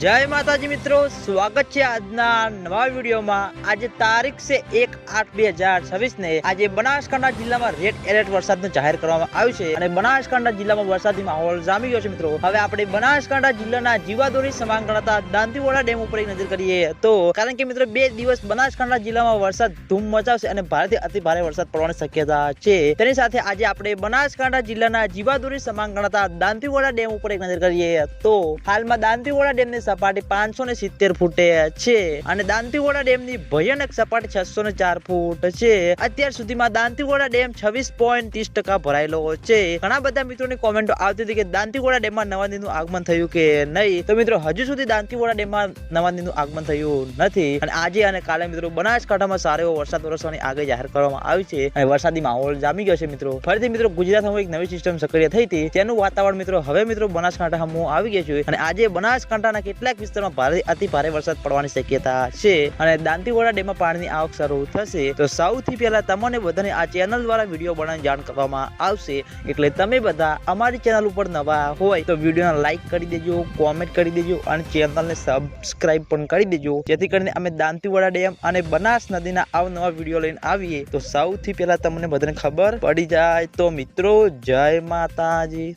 जय माताजी मित्रों, स्वागत है આજના નવા વિડીયોમાં। આજે તારીખ છે 1/8/2026 ને આજે બનાસકાંઠા જિલ્લામાં રેડ એલર્ટ વરસાદનું જાહેર કરવામાં આવ્યું છે અને બનાસકાંઠા જિલ્લામાં વરસાદી માહોલ જામી ગયો છે। મિત્રો હવે આપણે બનાસકાંઠા જિલ્લાના જીવાદોરી સમાન ગણાતા દાંતીવાડા ડેમ ઉપર એક નજર કરીએ તો કારણ કે મિત્રો 2 દિવસ બનાસકાંઠા જિલ્લામાં વરસાદ ધૂમ મચાવશે અને ભારેથી અતિ ભારે વરસાદ પડવાની શક્યતા છે। તેની સાથે આજે આપણે બનાસકાંઠા જિલ્લાના જીવાદોરી સમાન ગણાતા દાંતીવાડા ડેમ ઉપર એક નજર કરીએ તો હાલમાં દાંતીવાડા ડેમની સપાટી 570 ફૂટે છે અને દાંતીવાડા ડેમની ભયાનક સપાટી 604 ફૂટ છે। અત્યાર સુધીમાં દાંતીવાડા ડેમ 26.30% ભરાયેલો છે। ઘણા બધા મિત્રોની કોમેન્ટો આવતી હતી કે દાંતીવાડા ડેમમાં નવા નીરનું આગમન થયું કે નહીં, તો મિત્રો હજુ સુધી દાંતીવાડા ડેમમાં નવા નીરનું આગમન થયું નથી અને આજે અને કાલે મિત્રો બનાસકાંઠામાં સારો એવો વરસાદ વરસવાની આગાહી જાહેર કરવામાં આવી છે અને વરસાદી માહોલ જામી ગયો છે। મિત્રો ફરીથી મિત્રો ગુજરાતમાં એક નવી સિસ્ટમ સક્રિય થઈ હતી, તેનું વાતાવરણ મિત્રો હવે મિત્રો બનાસકાંઠામાં આવી ગયું છે અને આજે બનાસકાંઠાના કેટલાક વિસ્તારમાં ભારે અતિ ભારે વરસાદ પડવાની શક્યતા છે અને દાંતીવાડા ડેમમાં પાણીની આવક શરૂ થશે। તો સૌથી પહેલા તમને બધાને આ ચેનલ દ્વારા વિડીયો બનાવીને જાણ કરવામાં આવશે, એટલે તમે બધા અમારી ચેનલ ઉપર નવા હોય તો વિડીયોને લાઈક કરી દેજો, કોમેન્ટ કરી દેજો અને ચેનલને સબસ્ક્રાઇબ પણ કરી દેજો, જેથી કરીને અમે દાંતીવાડા ડેમ અને બનાસ નદીના અવનવા વિડીયો લઈને આવીએ તો સૌથી પહેલા તમને બધાને ખબર પડી જાય। તો મિત્રો જય માતાજી।